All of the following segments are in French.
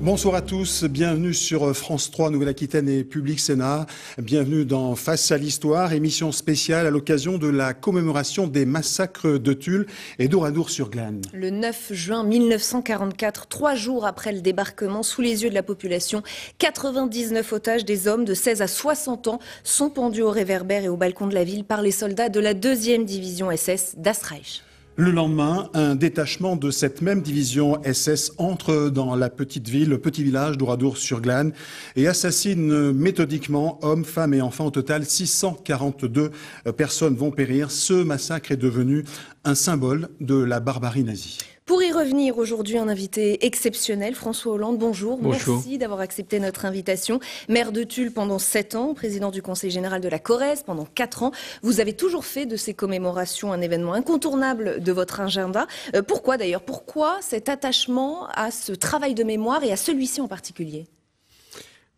Bonsoir à tous, bienvenue sur France 3, Nouvelle-Aquitaine et Public Sénat. Bienvenue dans Face à l'Histoire, émission spéciale à l'occasion de la commémoration des massacres de Tulle et d'Oradour-sur-Glane. Le 9 juin 1944, 3 jours après le débarquement, sous les yeux de la population, 99 otages, des hommes de 16 à 60 ans, sont pendus au réverbère et au balcon de la ville par les soldats de la 2e division SS d'Astreich. Le lendemain, un détachement de cette même division SS entre dans la petite ville, le petit village d'Oradour-sur-Glane et assassine méthodiquement hommes, femmes et enfants. Au total, 642 personnes vont périr. Ce massacre est devenu un symbole de la barbarie nazie. Pour y revenir, aujourd'hui, un invité exceptionnel, François Hollande. Bonjour. Bonjour. Merci d'avoir accepté notre invitation. Maire de Tulle pendant 7 ans, président du Conseil général de la Corrèze pendant 4 ans. Vous avez toujours fait de ces commémorations un événement incontournable de votre agenda. Pourquoi d'ailleurs? Pourquoi cet attachement à ce travail de mémoire et à celui-ci en particulier?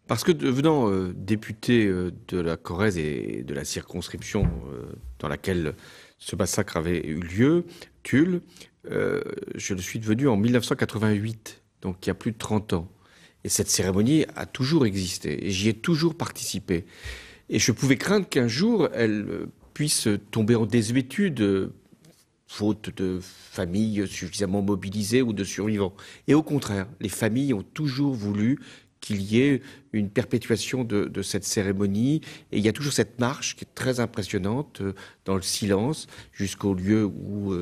Parce que devenant député de la Corrèze et de la circonscription dans laquelle ce massacre avait eu lieu, Tulle, je le suis devenu en 1988, donc il y a plus de 30 ans. Et cette cérémonie a toujours existé, et j'y ai toujours participé. Et je pouvais craindre qu'un jour, elle puisse tomber en désuétude, faute de familles suffisamment mobilisées ou de survivants. Et au contraire, les familles ont toujours voulu qu'il y ait une perpétuation de cette cérémonie. Et il y a toujours cette marche qui est très impressionnante, dans le silence, jusqu'au lieu où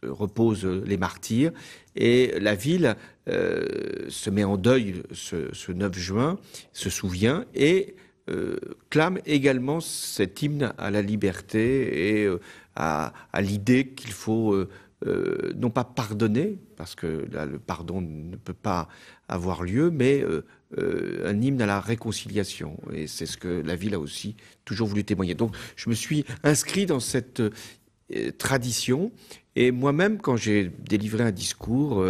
reposent les martyrs. Et la ville se met en deuil ce 9 juin, se souvient et clame également cet hymne à la liberté et à l'idée qu'il faut non pas pardonner, parce que là, le pardon ne peut pas avoir lieu, mais un hymne à la réconciliation. Et c'est ce que la ville a aussi toujours voulu témoigner. Donc je me suis inscrit dans cette tradition. Et moi-même, quand j'ai délivré un discours,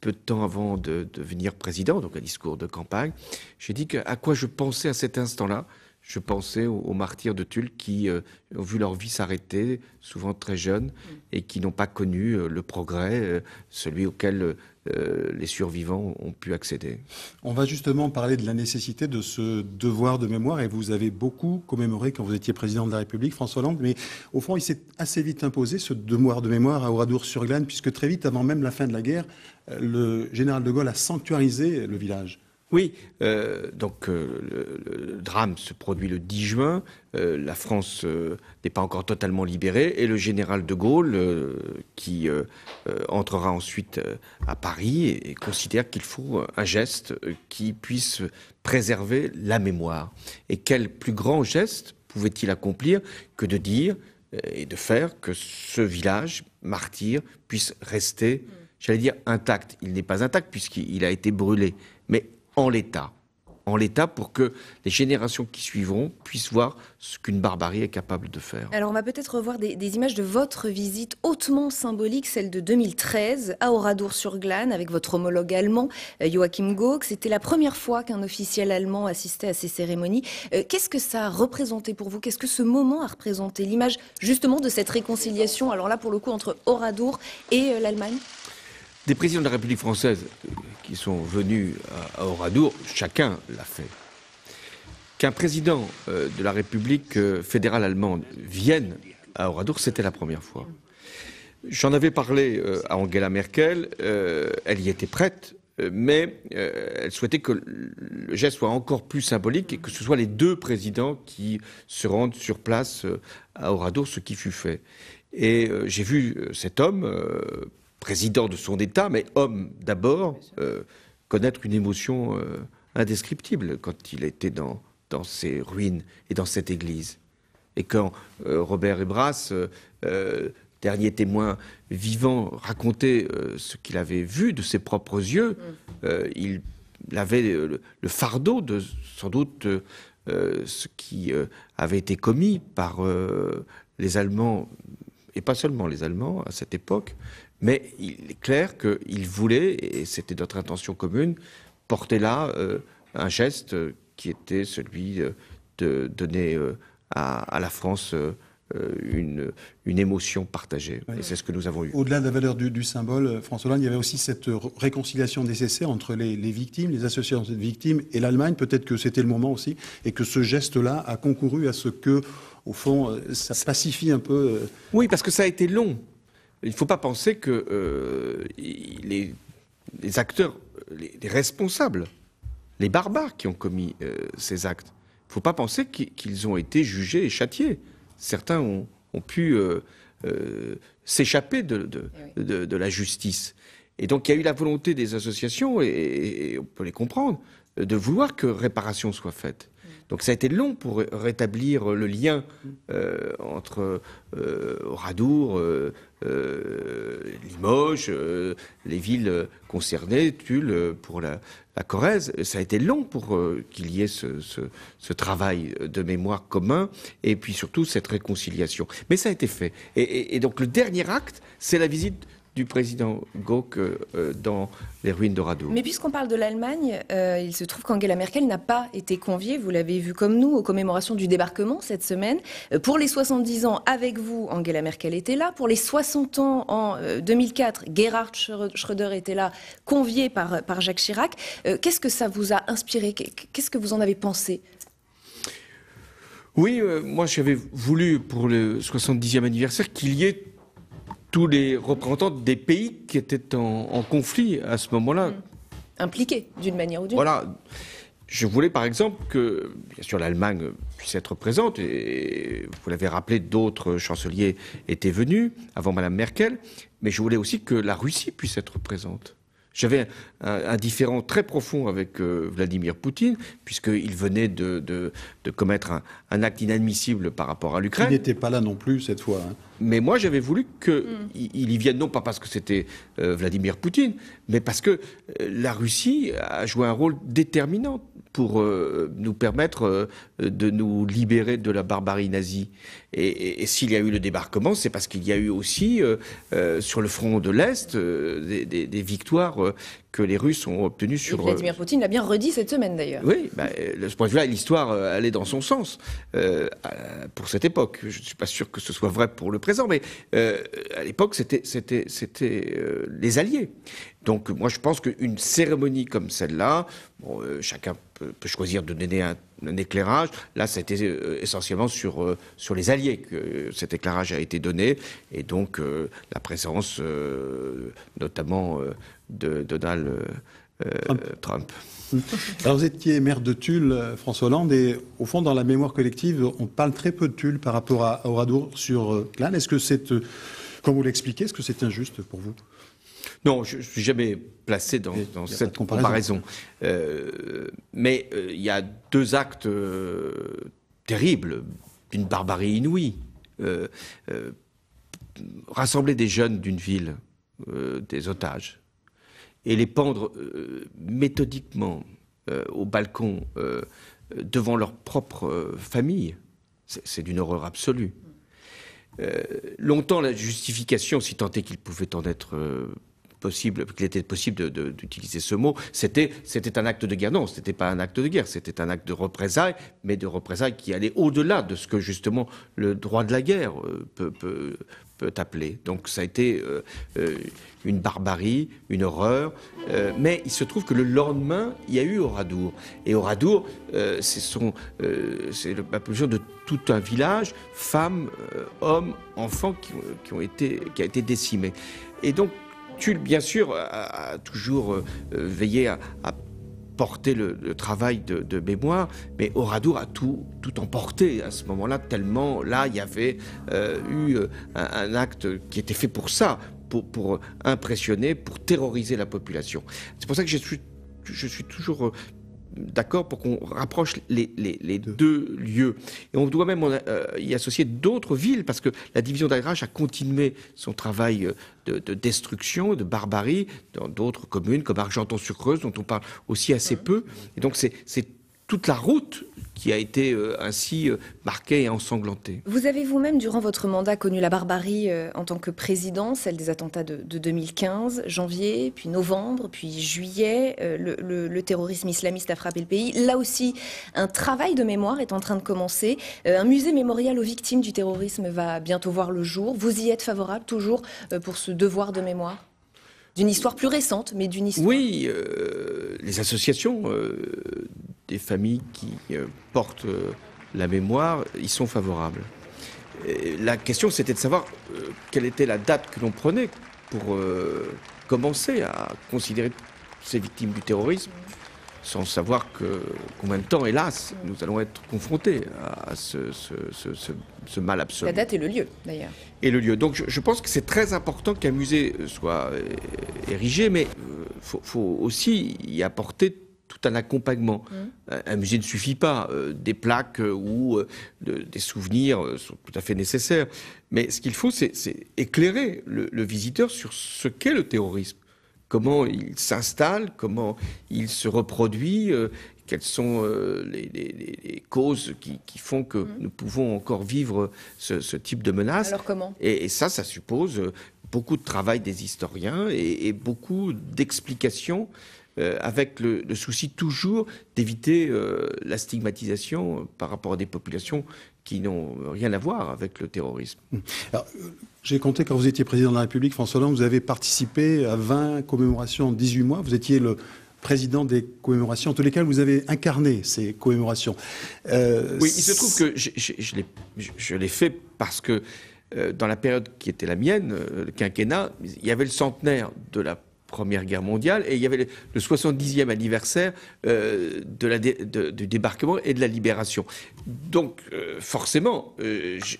peu de temps avant de devenir président, donc un discours de campagne, j'ai dit à quoi je pensais à cet instant-là. Je pensais aux martyrs de Tulle qui ont vu leur vie s'arrêter, souvent très jeunes, et qui n'ont pas connu le progrès, celui auquel les survivants ont pu accéder. On va justement parler de la nécessité de ce devoir de mémoire, et vous avez beaucoup commémoré quand vous étiez président de la République, François Hollande, mais au fond, il s'est assez vite imposé ce devoir de mémoire à Oradour-sur-Glane, puisque très vite, avant même la fin de la guerre, le général de Gaulle a sanctuarisé le village. Oui, donc le drame se produit le 10 juin, la France n'est pas encore totalement libérée, et le général de Gaulle, qui entrera ensuite à Paris, et considère qu'il faut un geste qui puisse préserver la mémoire. Et quel plus grand geste pouvait-il accomplir que de dire et de faire que ce village martyr puisse rester, j'allais dire, intact. Il n'est pas intact puisqu'il a été brûlé, mais en l'état pour que les générations qui suivront puissent voir ce qu'une barbarie est capable de faire. Alors on va peut-être revoir des images de votre visite hautement symbolique, celle de 2013 à Oradour-sur-Glane avec votre homologue allemand Joachim Gauck. C'était la première fois qu'un officiel allemand assistait à ces cérémonies. Qu'est-ce que ça a représenté pour vous? Qu'est-ce que ce moment a représenté? L'image justement de cette réconciliation, alors là pour le coup entre Oradour et l'Allemagne? Des présidents de la République française qui sont venus à Oradour, chacun l'a fait. Qu'un président de la République fédérale allemande vienne à Oradour, c'était la première fois. J'en avais parlé à Angela Merkel, elle y était prête, mais elle souhaitait que le geste soit encore plus symbolique et que ce soit les deux présidents qui se rendent sur place à Oradour, ce qui fut fait. Et j'ai vu cet homme, président de son État, mais homme d'abord, connaître une émotion indescriptible quand il était dans ces ruines et dans cette église. Et quand Robert Ebras, dernier témoin vivant, racontait ce qu'il avait vu de ses propres yeux, il avait le fardeau de, sans doute, ce qui avait été commis par les Allemands, et pas seulement les Allemands à cette époque, mais il est clair qu'il voulait, et c'était notre intention commune, porter là un geste qui était celui de donner à la France une émotion partagée. Oui. Et c'est ce que nous avons eu. Au-delà de la valeur du symbole, François Hollande, il y avait aussi cette réconciliation nécessaire entre les victimes, les associations de victimes et l'Allemagne. Peut-être que c'était le moment aussi et que ce geste-là a concouru à ce que, au fond, ça pacifie un peu. Oui, parce que ça a été long. Il ne faut pas penser que les acteurs, les responsables, les barbares qui ont commis ces actes, il ne faut pas penser qu'ils ont été jugés et châtiés. Certains ont pu s'échapper de la justice. Et donc il y a eu la volonté des associations, et on peut les comprendre, de vouloir que réparation soit faite. Donc ça a été long pour rétablir le lien entre Oradour, Limoges, les villes concernées, Tulle pour la Corrèze. Ça a été long pour qu'il y ait ce travail de mémoire commun et puis surtout cette réconciliation. Mais ça a été fait. Et donc le dernier acte, c'est la visite du président Gauck dans les ruines d'Oradour. Mais puisqu'on parle de l'Allemagne, il se trouve qu'Angela Merkel n'a pas été conviée, vous l'avez vu comme nous, aux commémorations du débarquement cette semaine. Pour les 70 ans, avec vous, Angela Merkel était là. Pour les 60 ans, en 2004, Gerhard Schröder était là, convié par Jacques Chirac. Qu'est-ce que ça vous a inspiré? Qu'est-ce que vous en avez pensé? Oui, moi j'avais voulu, pour le 70e anniversaire, qu'il y ait tous les représentants des pays qui étaient en conflit à ce moment-là. Impliqués, d'une manière ou d'une autre. Voilà. Je voulais, par exemple, que, bien sûr, l'Allemagne puisse être présente, et vous l'avez rappelé, d'autres chanceliers étaient venus avant Madame Merkel, mais je voulais aussi que la Russie puisse être présente. J'avais un différend très profond avec Vladimir Poutine, puisqu'il venait de commettre un acte inadmissible par rapport à l'Ukraine. Il n'était pas là non plus cette fois. Hein. Mais moi, j'avais voulu qu'il y vienne, non pas parce que c'était Vladimir Poutine, mais parce que la Russie a joué un rôle déterminant pour nous permettre de nous libérer de la barbarie nazie. Et s'il y a eu le débarquement, c'est parce qu'il y a eu aussi, sur le front de l'Est, des victoires que les Russes ont obtenues sur... Et Vladimir Poutine l'a bien redit cette semaine, d'ailleurs. Oui, de ce point de vue-là, l'histoire allait dans son sens pour cette époque. Je ne suis pas sûr que ce soit vrai pour le présent, mais à l'époque, c'était les Alliés. Donc moi, je pense qu'une cérémonie comme celle-là, bon, chacun peut choisir de donner un éclairage. Là, c'était essentiellement sur les Alliés que cet éclairage a été donné, et donc la présence notamment de Donald Trump. Alors vous étiez maire de Tulle, François Hollande, et au fond, dans la mémoire collective, on parle très peu de Tulle par rapport à Oradour sur Glane. Est-ce que c'est, comme vous l'expliquez, est-ce que c'est injuste pour vous? Non, je ne suis jamais placé dans cette comparaison. Mais il y a deux actes terribles, d'une barbarie inouïe. Rassembler des jeunes d'une ville, des otages, et les pendre méthodiquement au balcon devant leur propre famille, c'est d'une horreur absolue. Longtemps, la justification, si tant est qu'il pouvait en être possible, qu'il était possible d'utiliser ce mot, c'était un acte de guerre. Non, ce n'était pas un acte de guerre, c'était un acte de représailles, mais de représailles qui allait au-delà de ce que justement le droit de la guerre peut appeler. Donc ça a été une barbarie, une horreur, mais il se trouve que le lendemain, il y a eu Oradour. Et Oradour, c'est la pollution de tout un village, femmes, hommes, enfants qui a été décimé. Et donc Tulle, bien sûr, a toujours veillé à porter le travail de mémoire, mais Oradour a tout emporté à ce moment-là, tellement là, il y avait eu un acte qui était fait pour ça, pour impressionner, pour terroriser la population. C'est pour ça que je suis toujours d'accord pour qu'on rapproche les deux lieux. Et on doit même y associer d'autres villes, parce que la division d'Agrach a continué son travail de destruction, de barbarie, dans d'autres communes, comme Argenton-sur-Creuse, dont on parle aussi assez peu. Et donc c'est toute la route qui a été ainsi marquée et ensanglantée. Vous avez vous-même, durant votre mandat, connu la barbarie en tant que président, celle des attentats de 2015, janvier, puis novembre, puis juillet. Le terrorisme islamiste a frappé le pays. Là aussi, un travail de mémoire est en train de commencer. Un musée mémorial aux victimes du terrorisme va bientôt voir le jour. Vous y êtes favorable, toujours, pour ce devoir de mémoire ? D'une histoire plus récente, mais d'une histoire... Oui, les associations des familles qui portent la mémoire y sont favorables. Et la question, c'était de savoir quelle était la date que l'on prenait pour commencer à considérer ces victimes du terrorisme, sans savoir combien de temps, hélas, nous allons être confrontés à ce mal absolu. La date et le lieu, d'ailleurs. Et le lieu. Donc je pense que c'est très important qu'un musée soit érigé, mais faut aussi y apporter tout un accompagnement. Un musée ne suffit pas. Des plaques ou des souvenirs sont tout à fait nécessaires. Mais ce qu'il faut, c'est éclairer le visiteur sur ce qu'est le terrorisme. Comment il s'installe, comment il se reproduit, quelles sont les causes qui font que nous pouvons encore vivre ce type de menace. Alors comment ? Et ça suppose beaucoup de travail des historiens et beaucoup d'explications avec le souci toujours d'éviter la stigmatisation par rapport à des populations qui n'ont rien à voir avec le terrorisme. Alors, j'ai compté, quand vous étiez président de la République, François Hollande, vous avez participé à 20 commémorations en 18 mois. Vous étiez le président des commémorations, en tous les cas, vous avez incarné ces commémorations. Oui, il se trouve que je l'ai fait parce que dans la période qui était la mienne, le quinquennat, il y avait le centenaire de la Première Guerre mondiale et il y avait le 70e anniversaire du débarquement et de la libération. Donc forcément,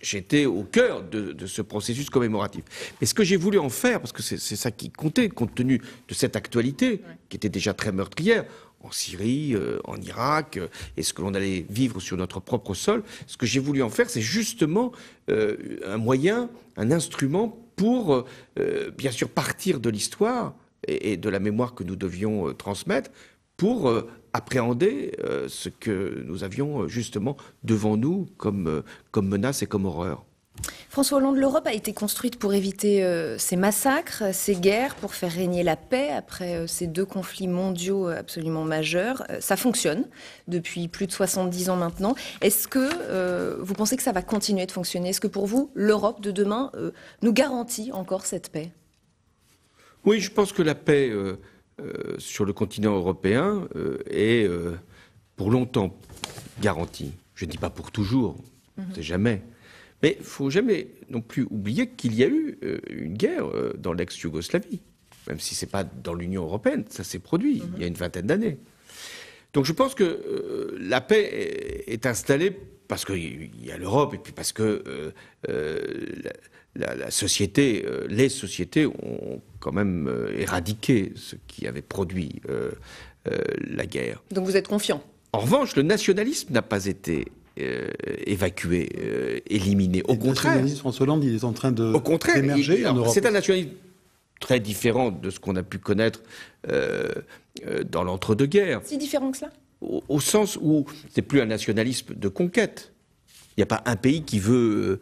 j'étais au cœur de ce processus commémoratif. Mais ce que j'ai voulu en faire, parce que c'est ça qui comptait, compte tenu de cette actualité, qui était déjà très meurtrière, en Syrie, en Irak, et ce que l'on allait vivre sur notre propre sol, ce que j'ai voulu en faire, c'est justement un moyen, un instrument pour, bien sûr, partir de l'histoire et de la mémoire que nous devions transmettre pour appréhender ce que nous avions justement devant nous comme menace et comme horreur. François Hollande, l'Europe a été construite pour éviter ces massacres, ces guerres, pour faire régner la paix après ces deux conflits mondiaux absolument majeurs. Ça fonctionne depuis plus de 70 ans maintenant. Est-ce que vous pensez que ça va continuer de fonctionner ? Est-ce que pour vous, l'Europe de demain nous garantit encore cette paix ? Oui, je pense que la paix sur le continent européen est pour longtemps garantie. Je ne dis pas pour toujours, c'est jamais. Mais il ne faut jamais non plus oublier qu'il y a eu une guerre dans l'ex-Yougoslavie, même si ce n'est pas dans l'Union européenne, ça s'est produit il y a une vingtaine d'années. Donc je pense que la paix est installée parce qu'il y a l'Europe et puis parce que la société, les sociétés ont quand même éradiqué ce qui avait produit la guerre. Donc vous êtes confiant ? En revanche, le nationalisme n'a pas été évacué, éliminé. Au contraire. Le nationalisme, François Hollande, il est en train d'émerger en Europe. C'est un nationalisme très différent de ce qu'on a pu connaître dans l'entre-deux-guerres. Si différent que cela ? Au sens où c'est plus un nationalisme de conquête. Il n'y a pas un pays qui veut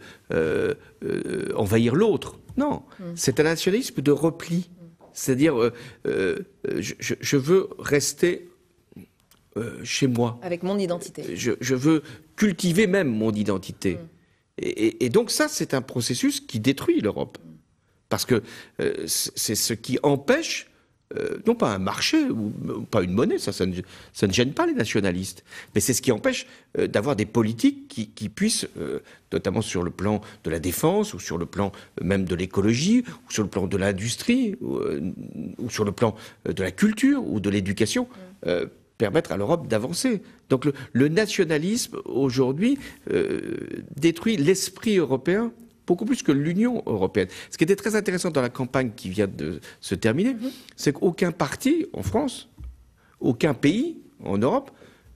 envahir l'autre. Non, c'est un nationalisme de repli. C'est-à-dire, je veux rester chez moi. Avec mon identité. Je veux cultiver même mon identité. Et donc ça, c'est un processus qui détruit l'Europe. Parce que c'est ce qui empêche, non pas un marché, ou pas une monnaie, ça ne gêne pas les nationalistes, mais c'est ce qui empêche d'avoir des politiques qui puissent, notamment sur le plan de la défense, ou sur le plan même de l'écologie, ou sur le plan de l'industrie, ou sur le plan de la culture, ou de l'éducation, permettre à l'Europe d'avancer. Donc le nationalisme, aujourd'hui, détruit l'esprit européen beaucoup plus que l'Union européenne. Ce qui était très intéressant dans la campagne qui vient de se terminer, c'est qu'aucun parti en France, aucun pays en Europe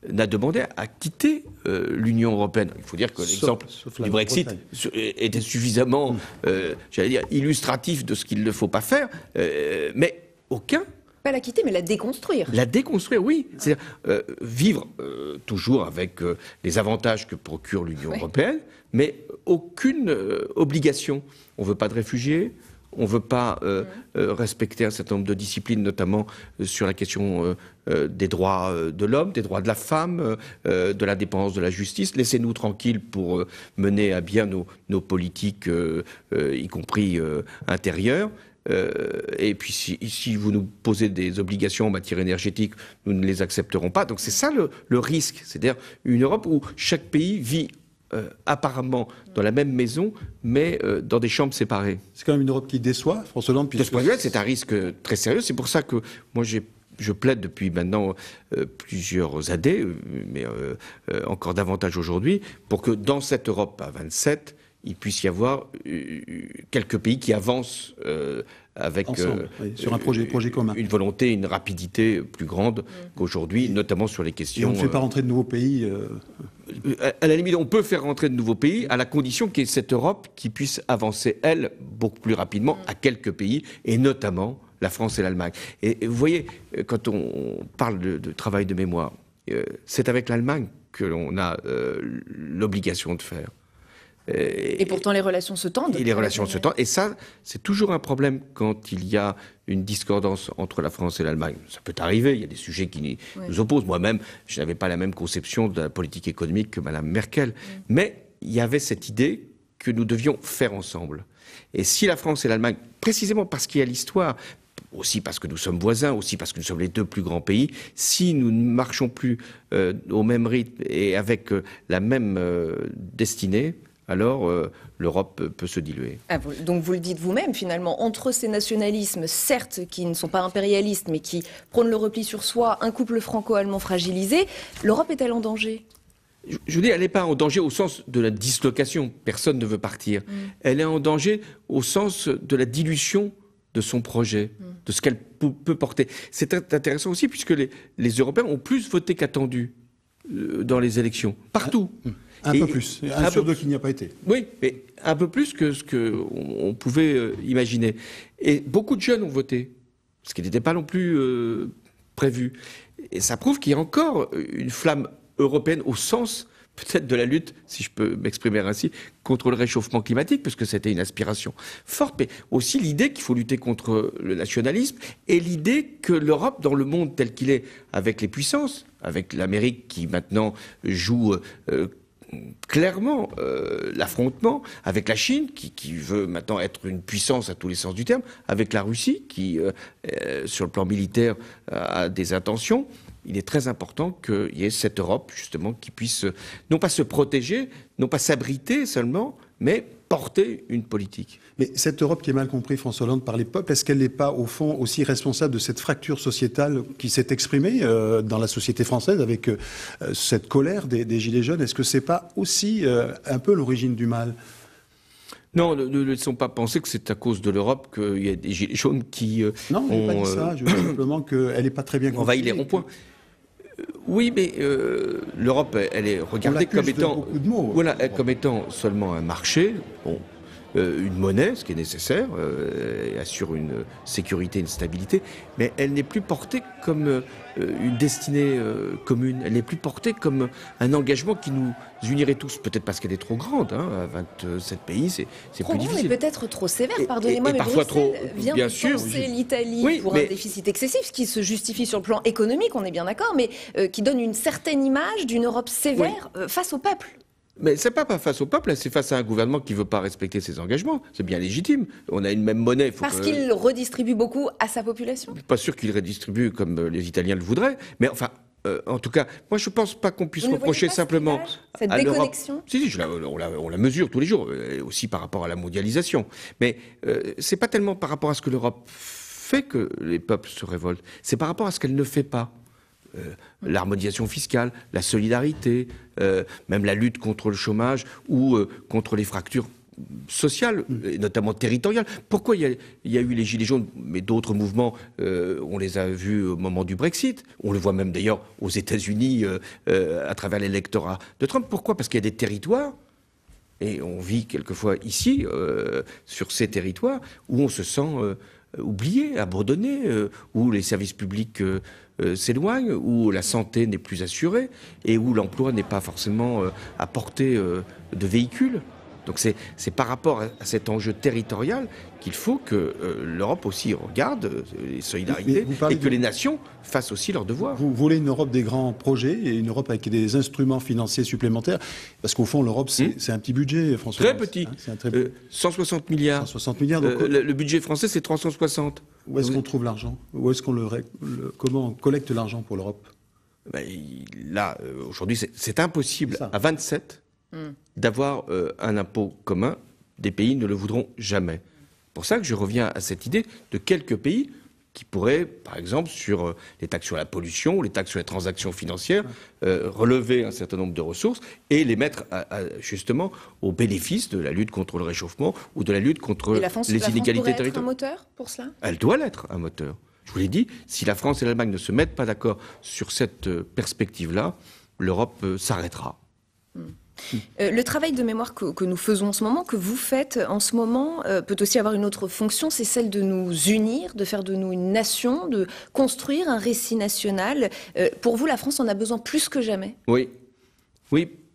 n'a demandé à quitter l'Union européenne. Il faut dire que l'exemple du Brexit était suffisamment, j'allais dire, illustratif de ce qu'il ne faut pas faire, mais aucun pas la quitter, mais la déconstruire. La déconstruire, oui. C'est-à-dire vivre toujours avec les avantages que procure l'Union européenne, mais aucune obligation. On ne veut pas de réfugiés. On ne veut pas respecter un certain nombre de disciplines, notamment sur la question des droits de l'homme, des droits de la femme, de l'indépendance de la justice. Laissez-nous tranquilles pour mener à bien nos politiques, y compris intérieures. Et puis si vous nous posez des obligations en matière énergétique, nous ne les accepterons pas. Donc c'est ça le risque. C'est-à-dire une Europe où chaque pays vit apparemment dans la même maison, mais dans des chambres séparées. C'est quand même une Europe qui déçoit, François Hollande. De ce point de vue, c'est un risque très sérieux. C'est pour ça que moi, je plaide depuis maintenant plusieurs années, mais encore davantage aujourd'hui, pour que dans cette Europe à 27, il puisse y avoir quelques pays qui avancent avec ensemble, sur un projet commun. Une volonté, une rapidité plus grande qu'aujourd'hui, notamment sur les questions... Et on ne fait pas rentrer de nouveaux pays À la limite, on peut faire rentrer de nouveaux pays à la condition qu'il y ait cette Europe qui puisse avancer, elle, beaucoup plus rapidement à quelques pays, et notamment la France et l'Allemagne. Et vous voyez, quand on parle de travail de mémoire, c'est avec l'Allemagne que l'on a l'obligation de faire. Et pourtant, les relations se tendent. Et les relations se tendent. Et ça, c'est toujours un problème quand il y a une discordance entre la France et l'Allemagne. Ça peut arriver, il y a des sujets qui nous opposent. Moi-même, je n'avais pas la même conception de la politique économique que Mme Merkel. Mais il y avait cette idée que nous devions faire ensemble. Et si la France et l'Allemagne, précisément parce qu'il y a l'histoire, aussi parce que nous sommes voisins, aussi parce que nous sommes les deux plus grands pays, si nous ne marchons plus au même rythme et avec la même destinée, alors l'Europe peut se diluer. Donc vous le dites vous-même, finalement, entre ces nationalismes, certes, qui ne sont pas impérialistes, mais qui prônent le repli sur soi, un couple franco-allemand fragilisé, l'Europe est-elle en danger ? Je vous dis, elle n'est pas en danger au sens de la dislocation. Personne ne veut partir. Elle est en danger au sens de la dilution de son projet, de ce qu'elle peut porter. C'est intéressant aussi, puisque les Européens ont plus voté qu'attendu dans les élections, partout. Un peu plus. Un sur deux qui n'y a pas été. Oui, mais un peu plus que ce qu'on pouvait imaginer. Et beaucoup de jeunes ont voté, ce qui n'était pas non plus prévu. Et ça prouve qu'il y a encore une flamme européenne au sens peut-être de la lutte, si je peux m'exprimer ainsi, contre le réchauffement climatique, puisque c'était une aspiration forte, mais aussi l'idée qu'il faut lutter contre le nationalisme et l'idée que l'Europe, dans le monde tel qu'il est, avec les puissances, avec l'Amérique qui maintenant joue clairement l'affrontement, avec la Chine qui veut maintenant être une puissance à tous les sens du terme, avec la Russie qui, sur le plan militaire, a des intentions. Il est très important qu'il y ait cette Europe, justement, qui puisse non pas se protéger, non pas s'abriter seulement, mais porter une politique. Mais cette Europe qui est mal comprise, François Hollande, par les peuples, est-ce qu'elle n'est pas, au fond, aussi responsable de cette fracture sociétale qui s'est exprimée dans la société française avec cette colère des Gilets jaunes? Est-ce que c'est pas aussi un peu l'origine du mal? Non, ne laissons pas penser que c'est à cause de l'Europe qu'il y a des Gilets jaunes qui non, je n'ai pas dit ça. Je veux simplement qu'elle n'est pas très bien comprise. Envahit les ronds-points. Oui, mais l'Europe, elle est regardée comme étant, voilà, comme étant seulement un marché, une monnaie, ce qui est nécessaire, et assure une sécurité, une stabilité, mais elle n'est plus portée comme une destinée commune. Elle n'est plus portée comme un engagement qui nous unirait tous. Peut-être parce qu'elle est trop grande, hein, à 27 pays, c'est plus difficile. Mais peut-être trop sévère, pardonnez-moi, mais parfois Bruxelles trop, vient bien de sûr, penser l'Italie pour un déficit excessif, ce qui se justifie sur le plan économique, on est bien d'accord, mais qui donne une certaine image d'une Europe sévère face au peuple. Mais c'est pas face au peuple, c'est face à un gouvernement qui ne veut pas respecter ses engagements. C'est bien légitime. On a une même monnaie. Parce qu'il redistribue beaucoup à sa population. Pas sûr qu'il redistribue comme les Italiens le voudraient. Mais enfin, en tout cas, moi je ne pense pas qu'on puisse reprocher simplement cette déconnexion. Si, on la mesure tous les jours, aussi par rapport à la mondialisation. Mais c'est pas tellement par rapport à ce que l'Europe fait que les peuples se révoltent. C'est par rapport à ce qu'elle ne fait pas. L'harmonisation fiscale, la solidarité, même la lutte contre le chômage ou contre les fractures sociales, et notamment territoriales. Pourquoi il y a eu les Gilets jaunes, mais d'autres mouvements, on les a vus au moment du Brexit, on le voit même d'ailleurs aux États-Unis à travers l'électorat de Trump. Pourquoi? Parce qu'il y a des territoires, et on vit quelquefois ici, sur ces territoires, où on se sent oubliés, abandonnés, où les services publics s'éloignent, où la santé n'est plus assurée et où l'emploi n'est pas forcément à portée de véhicules. Donc c'est par rapport à cet enjeu territorial qu'il faut que l'Europe aussi regarde les solidarités et que les nations fassent aussi leurs devoirs. Vous voulez une Europe des grands projets et une Europe avec des instruments financiers supplémentaires, parce qu'au fond l'Europe c'est un petit budget, François. Très petit, 160 milliards. 160 milliards. Donc, le budget français c'est 360. Où est-ce qu'on trouve l'argent? Où est-ce qu'on comment on collecte l'argent pour l'Europe? Là, aujourd'hui, c'est impossible à 27 d'avoir un impôt commun. Des pays ne le voudront jamais. C'est pour ça que je reviens à cette idée de quelques pays qui pourraient, par exemple, sur les taxes sur la pollution, les taxes sur les transactions financières, relever un certain nombre de ressources et les mettre justement au bénéfice de la lutte contre le réchauffement ou de la lutte contre les inégalités territoriales. Être un moteur pour cela? Elle doit l'être, un moteur. Je vous l'ai dit, si la France et l'Allemagne ne se mettent pas d'accord sur cette perspective-là, l'Europe s'arrêtera. Le travail de mémoire que nous faisons en ce moment, que vous faites en ce moment, peut aussi avoir une autre fonction, c'est celle de nous unir, de faire de nous une nation, de construire un récit national. Pour vous, la France en a besoin plus que jamais? Oui,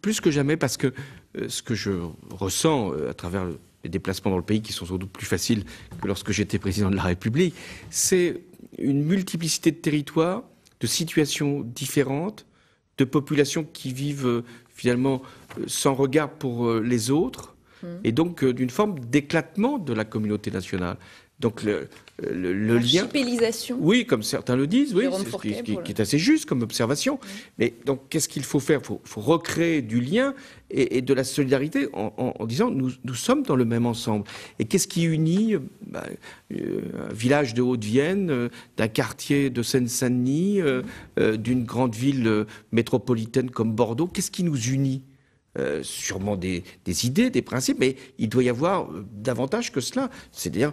plus que jamais, parce que ce que je ressens à travers les déplacements dans le pays, qui sont sans doute plus faciles que lorsque j'étais président de la République, c'est une multiplicité de territoires, de situations différentes, de populations qui vivent finalement sans regard pour les autres, et donc d'une forme d'éclatement de la communauté nationale. Donc le lien... Archipélisation. Oui, comme certains le disent, oui, c'est qui est assez juste comme observation. Mais donc qu'est-ce qu'il faut faire? Il faut recréer du lien et de la solidarité en disant nous sommes dans le même ensemble. Et qu'est-ce qui unit un village de Haute-Vienne, d'un quartier de Seine-Saint-Denis, d'une grande ville métropolitaine comme Bordeaux? Qu'est-ce qui nous unit? Sûrement des idées, des principes, mais il doit y avoir davantage que cela, c'est-à-dire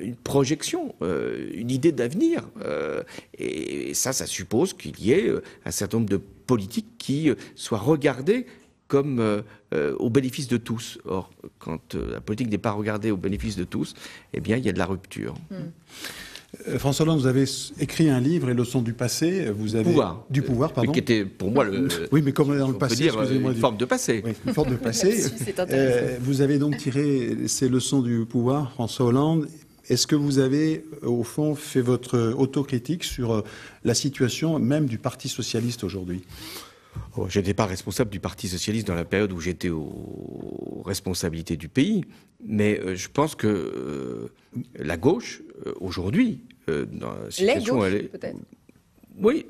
une projection, une idée d'avenir. Et ça suppose qu'il y ait un certain nombre de politiques qui soient regardées comme au bénéfice de tous. Or, quand la politique n'est pas regardée au bénéfice de tous, eh bien, il y a de la rupture. François Hollande, vous avez écrit un livre, Les leçons du passé. Du pouvoir, pardon. Qui était pour moi oui, mais comme dans le passé, excusez-moi. Une forme de passé. Oui, une forme de passé. Vous avez donc tiré ces leçons du pouvoir, François Hollande. Est-ce que vous avez, au fond, fait votre autocritique sur la situation même du Parti socialiste aujourd'hui? Je n'étais pas responsable du Parti socialiste dans la période où j'étais aux responsabilités du pays, mais je pense que la gauche, aujourd'hui, dans la situation... Les gauches, peut-être. Oui,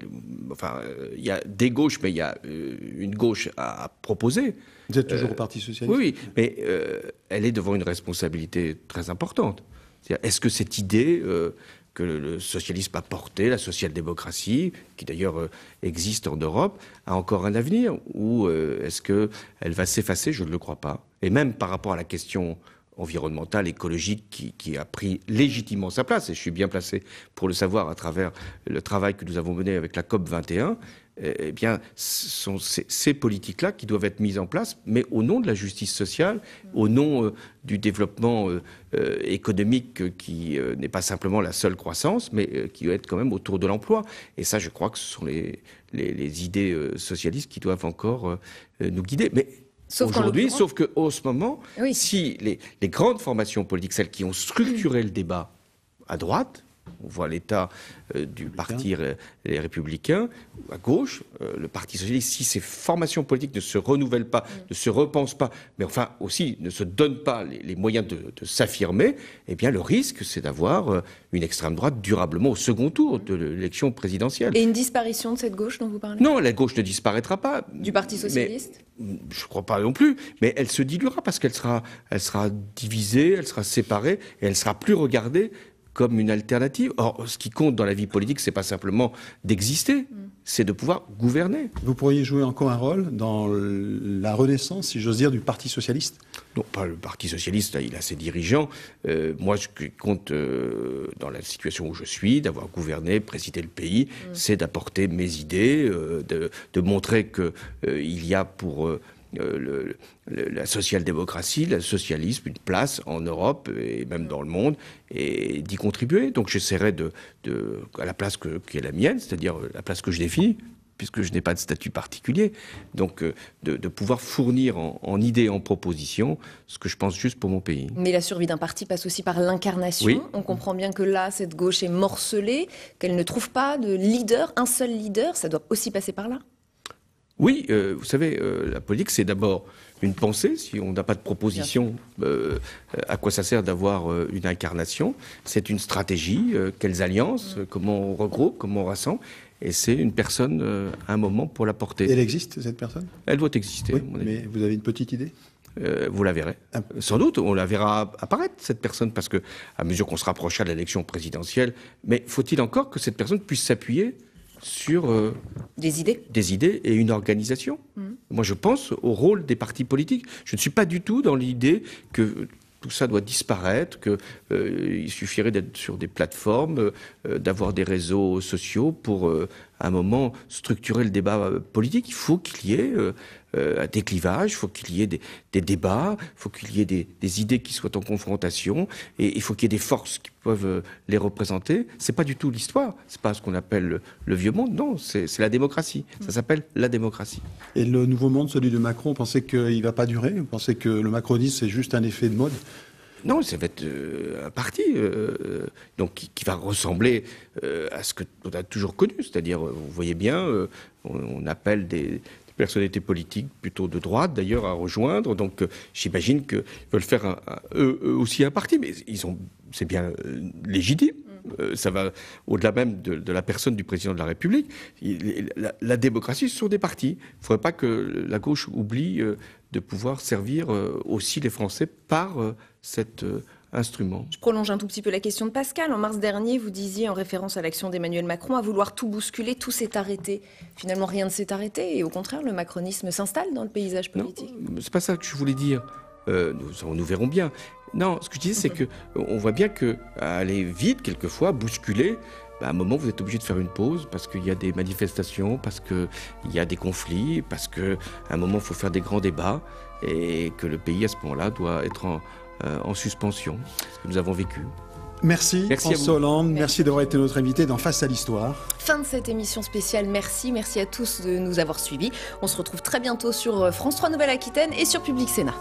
enfin, il y a des gauches, mais il y a une gauche à proposer. Vous êtes toujours au Parti socialiste? Oui, mais elle est devant une responsabilité très importante. Est-ce que cette idée... que le socialisme a porté, la social-démocratie, qui d'ailleurs existe en Europe, a encore un avenir? Ou est-ce qu'elle va s'effacer? Je ne le crois pas. Et même par rapport à la question environnementale, écologique, qui a pris légitimement sa place, et je suis bien placé pour le savoir à travers le travail que nous avons mené avec la COP 21, eh bien, ce sont ces politiques-là qui doivent être mises en place, mais au nom de la justice sociale, au nom du développement économique qui n'est pas simplement la seule croissance, mais qui doit être quand même autour de l'emploi. Et ça, je crois que ce sont les idées socialistes qui doivent encore nous guider. Mais aujourd'hui, sauf qu'en ce moment, oui. Si les grandes formations politiques, celles qui ont structuré le débat à droite, on voit l'état du parti Les Républicains, à gauche, le Parti Socialiste, si ces formations politiques ne se renouvellent pas, ne se repensent pas, mais enfin aussi ne se donnent pas les moyens de s'affirmer, eh bien le risque, c'est d'avoir une extrême droite durablement au second tour de l'élection présidentielle. Et une disparition de cette gauche dont vous parlez? Non, la gauche ne disparaîtra pas. Du Parti Socialiste? Je ne crois pas non plus, mais elle se diluera parce qu'elle sera divisée, elle sera séparée et elle sera plus regardée comme une alternative. Or, ce qui compte dans la vie politique, c'est pas simplement d'exister, c'est de pouvoir gouverner. Vous pourriez jouer encore un rôle dans la renaissance, si j'ose dire, du Parti socialiste? Non, pas le Parti socialiste, il a ses dirigeants. Moi, ce qui compte dans la situation où je suis, d'avoir gouverné, présidé le pays, c'est d'apporter mes idées, de montrer qu'il y a pour la social-démocratie, le socialisme, une place en Europe et même dans le monde, et d'y contribuer. Donc j'essaierai à la place qui est la mienne, c'est-à-dire la place que je définis, puisque je n'ai pas de statut particulier, donc de pouvoir fournir en idées, en propositions, ce que je pense juste pour mon pays. Mais la survie d'un parti passe aussi par l'incarnation. Oui. On comprend bien que là, cette gauche est morcelée, qu'elle ne trouve pas de leader, un seul leader. Ça doit aussi passer par là. Oui, vous savez, la politique, c'est d'abord une pensée. Si on n'a pas de proposition, à quoi ça sert d'avoir une incarnation? C'est une stratégie, quelles alliances, comment on regroupe, comment on rassemble. Et c'est une personne, à un moment, pour la porter. Et elle existe, cette personne? Elle doit exister. Oui, mais vous avez une petite idée? Vous la verrez. Sans doute, on la verra apparaître, cette personne, parce que à mesure qu'on se rapprochera de l'élection présidentielle, mais faut-il encore que cette personne puisse s'appuyer sur des idées et une organisation. Moi, je pense au rôle des partis politiques. Je ne suis pas du tout dans l'idée que tout ça doit disparaître, qu'il suffirait d'être sur des plateformes, d'avoir des réseaux sociaux pour, à un moment, structurer le débat politique. Il faut qu'il y ait des clivages, il faut qu'il y ait des débats, il faut qu'il y ait des idées qui soient en confrontation, et il faut qu'il y ait des forces qui peuvent les représenter. C'est pas du tout l'histoire, c'est pas ce qu'on appelle le vieux monde, non, c'est la démocratie. Ça s'appelle la démocratie. Et le nouveau monde, celui de Macron, vous pensez qu'il va pas durer? Vous pensez que le macronisme, c'est juste un effet de mode? Non, ça va être un parti donc qui va ressembler à ce qu'on a toujours connu, c'est-à-dire, vous voyez bien, on appelle des personnalités politiques plutôt de droite d'ailleurs à rejoindre, donc j'imagine qu'ils veulent faire eux aussi un parti, mais c'est bien légitime. Ça va au-delà même de la personne du président de la République. La démocratie, ce sont des partis. Il ne faudrait pas que la gauche oublie de pouvoir servir aussi les Français par cet instrument. Je prolonge un tout petit peu la question de Pascal. En mars dernier, vous disiez, en référence à l'action d'Emmanuel Macron, à vouloir tout bousculer, tout s'est arrêté. Finalement, rien ne s'est arrêté et au contraire, le macronisme s'installe dans le paysage politique. Non, c'est pas ça que je voulais dire. Nous verrons bien. Non, ce que je disais, c'est que on voit bien que aller vite, quelquefois, bousculer, à un moment, vous êtes obligé de faire une pause parce qu'il y a des manifestations, parce qu'il y a des conflits, parce qu'à un moment, il faut faire des grands débats et que le pays, à ce moment-là, doit être en suspension. C'est ce que nous avons vécu. Merci François Hollande, merci d'avoir été notre invité dans Face à l'Histoire. Fin de cette émission spéciale, merci à tous de nous avoir suivis. On se retrouve très bientôt sur France 3 Nouvelle-Aquitaine et sur Public Sénat.